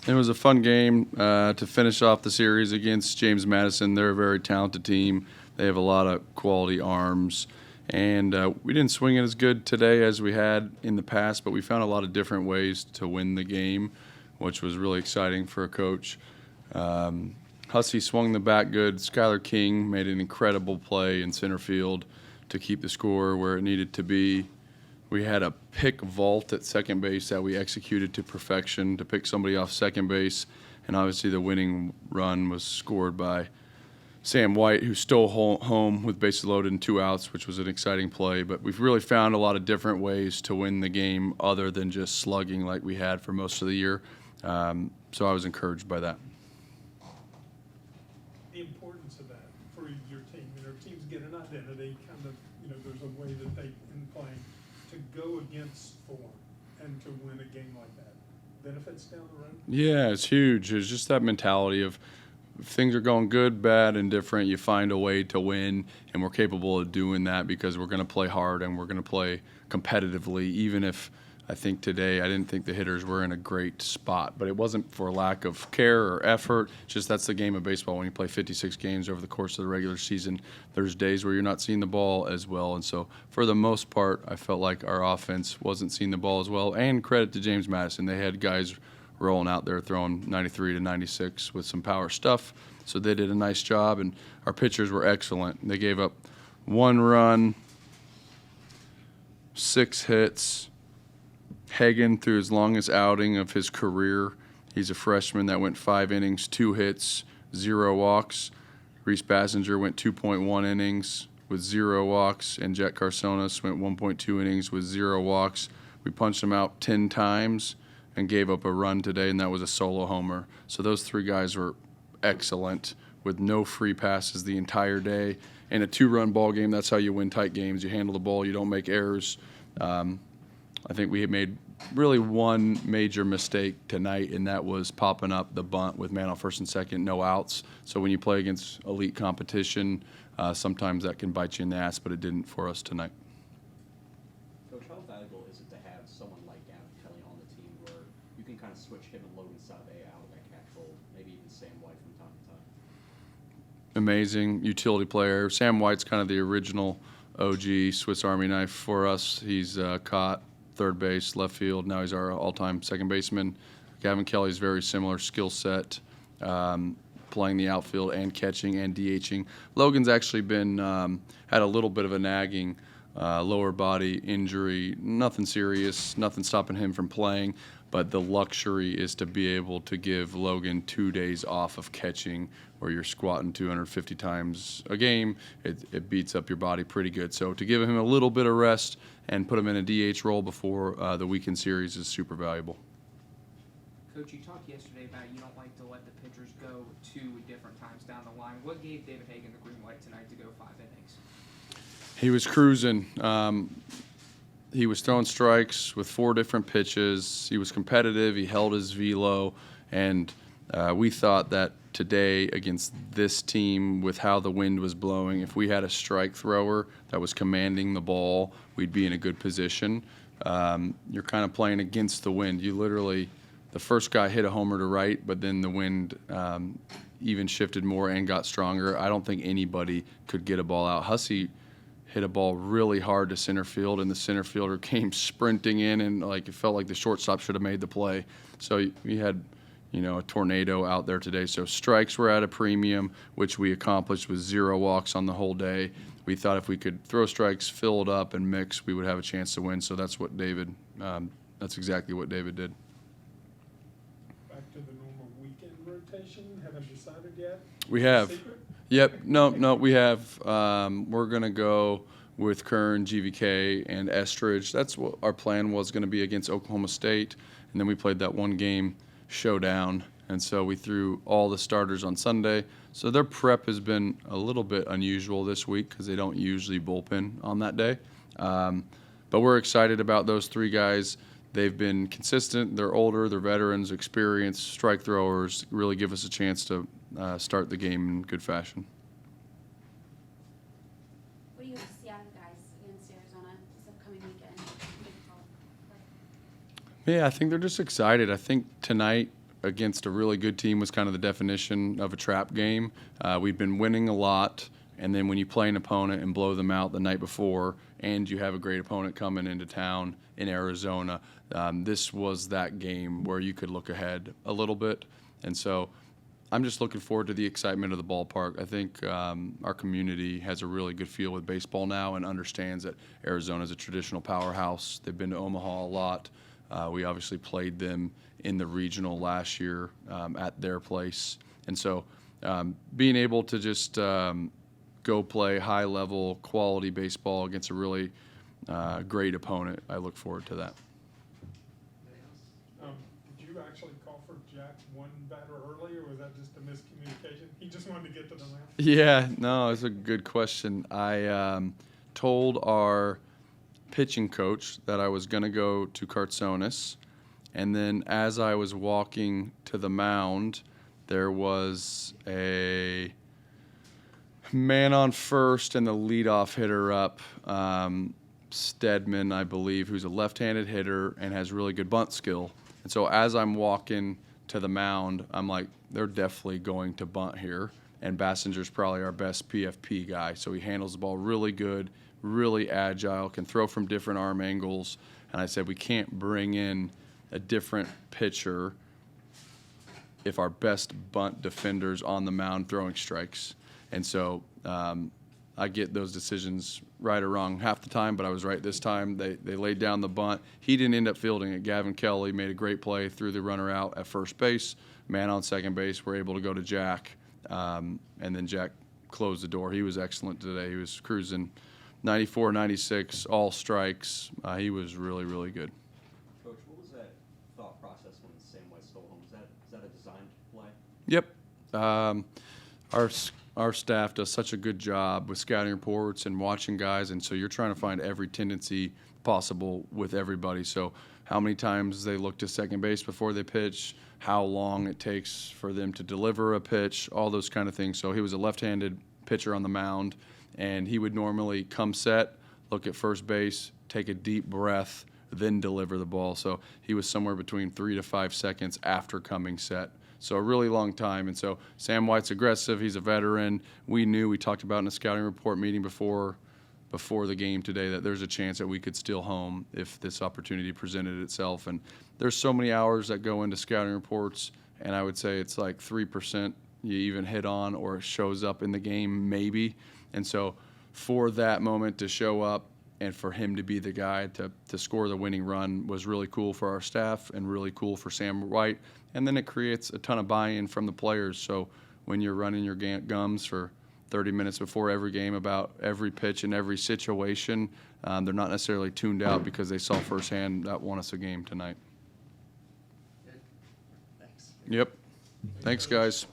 It was a fun game to finish off the series against James Madison. They're a very talented team. They have a lot of quality arms. And we didn't swing it as good today as we had in the past, but we found a lot of different ways to win the game, which was really exciting for a coach. Hussey swung the bat good. Skylar King made an incredible play in center field to keep the score where it needed to be. We had a pick vault at second base that we executed to perfection to pick somebody off second base, and obviously the winning run was scored by Sam White, who stole home with bases loaded and 2 outs, which was an exciting play. But we've really found a lot of different ways to win the game other than just slugging like we had for most of the year. So I was encouraged by that. The importance of that for your team. Teams get an identity, kind of, there's a way that they in playing to go against form and to win a game like that. Benefits down the road? Yeah, it's huge. It's just that mentality of if things are going good, bad, and different, you find a way to win, and we're capable of doing that because we're going to play hard and we're going to play competitively, even if I think today I didn't think the hitters were in a great spot, but it wasn't for lack of care or effort. Just that's the game of baseball. When you play 56 games over the course of the regular season, there's days where you're not seeing the ball as well. And so for the most part, I felt like our offense wasn't seeing the ball as well. And credit to James Madison. They had guys rolling out there throwing 93 to 96 with some power stuff. So they did a nice job, and our pitchers were excellent. They gave up 1 run, 6 hits. Hagan threw his longest outing of his career. He's a freshman that went 5 innings, 2 hits, 0 walks. Reese Bassinger went 2.1 innings with 0 walks, and Jet Carsonas went 1.2 innings with 0 walks. We punched him out 10 times and gave up a run today, and that was a solo homer. So those 3 guys were excellent with no free passes the entire day. In a 2-run ball game, that's how you win tight games. You handle the ball, you don't make errors. I think we had made really one major mistake tonight, and that was popping up the bunt with man on first and second, no outs. So when you play against elite competition, sometimes that can bite you in the ass, but it didn't for us tonight. Coach, how valuable is it to have someone like Gavin Kelly on the team where you can kind of switch him and Logan Sabe out of that catch role, maybe even Sam White from time to time? Amazing utility player. Sam White's kind of the original OG Swiss Army knife for us. He's caught third base, left field. Now he's our all-time second baseman. Gavin Kelly's very similar skill set, playing the outfield and catching and DHing. Logan's actually been had a little bit of a nagging lower body injury. Nothing serious, nothing stopping him from playing, but the luxury is to be able to give Logan 2 days off of catching where you're squatting 250 times a game. It beats up your body pretty good. So to give him a little bit of rest and put him in a DH role before the weekend series is super valuable. Coach, you talked yesterday about you don't like to let the pitchers go 2 different times down the line. What gave David Hagan the green light tonight to go 5 innings? He was cruising. He was throwing strikes with 4 different pitches. He was competitive. He held his velo, and we thought that today against this team, with how the wind was blowing, if we had a strike thrower that was commanding the ball, we'd be in a good position. You're kind of playing against the wind. You literally, the first guy hit a homer to right, but then the wind even shifted more and got stronger. I don't think anybody could get a ball out. Hussey hit a ball really hard to center field, and the center fielder came sprinting in, and it felt like the shortstop should have made the play. So we had a tornado out there today. So strikes were at a premium, which we accomplished with 0 walks on the whole day. We thought if we could throw strikes, fill it up, and mix, we would have a chance to win. So that's exactly what David did. Back to the normal weekend rotation. Haven't decided yet? We have. Secret? Yep. No, we have. We're going to go with Kern, GVK, and Estridge. That's what our plan was going to be against Oklahoma State. And then we played that one game showdown. And so we threw all the starters on Sunday. So their prep has been a little bit unusual this week because they don't usually bullpen on that day. But we're excited about those 3 guys. They've been consistent. They're older. They're veterans, experienced strike throwers. Really give us a chance to start the game in good fashion. What do you see out of the guys against Arizona this upcoming weekend? Yeah, I think they're just excited. I think tonight against a really good team was kind of the definition of a trap game. We've been winning a lot, and then when you play an opponent and blow them out the night before, and you have a great opponent coming into town in Arizona, this was that game where you could look ahead a little bit. And so I'm just looking forward to the excitement of the ballpark. I think our community has a really good feel with baseball now and understands that Arizona is a traditional powerhouse. They've been to Omaha a lot. We obviously played them in the regional last year at their place. And so being able to just go play high-level, quality baseball against a really great opponent, I look forward to that. Did you actually call for Jack one batter early, or was that just a miscommunication? He just wanted to get to the mound? Yeah, no, it's a good question. I told our pitching coach that I was going to go to Cartsonis, and then as I was walking to the mound, there was a man on first and the leadoff hitter up, Stedman, I believe, who's a left-handed hitter and has really good bunt skill. And so as I'm walking to the mound, I'm like, they're definitely going to bunt here. And Bassinger's probably our best PFP guy. So he handles the ball really good, really agile, can throw from different arm angles. And I said, we can't bring in a different pitcher if our best bunt defender's on the mound throwing strikes. And so I get those decisions right or wrong half the time, but I was right this time. They laid down the bunt. He didn't end up fielding it. Gavin Kelly made a great play, threw the runner out at first base. Man on second base, we're able to go to Jack, and then Jack closed the door. He was excellent today. He was cruising 94, 96, all strikes. He was really, really good. Coach, what was that thought process when Sam White stole home? Is that a designed play? Yep. Our staff does such a good job with scouting reports and watching guys, and so you're trying to find every tendency possible with everybody. So how many times they look to second base before they pitch, how long it takes for them to deliver a pitch, all those kind of things. So he was a left-handed pitcher on the mound, and he would normally come set, look at first base, take a deep breath, then deliver the ball. So he was somewhere between 3 to 5 seconds after coming set. So a really long time. And so Sam White's aggressive. He's a veteran. We talked about in a scouting report meeting before the game today that there's a chance that we could steal home if this opportunity presented itself. And there's so many hours that go into scouting reports, and I would say it's like 3% you even hit on or it shows up in the game maybe. And so for that moment to show up and for him to be the guy to score the winning run was really cool for our staff and really cool for Sam White. And then it creates a ton of buy-in from the players. So when you're running your gums for 30 minutes before every game about every pitch and every situation, they're not necessarily tuned out because they saw firsthand that won us a game tonight. Good. Thanks. Yep. Thanks, guys.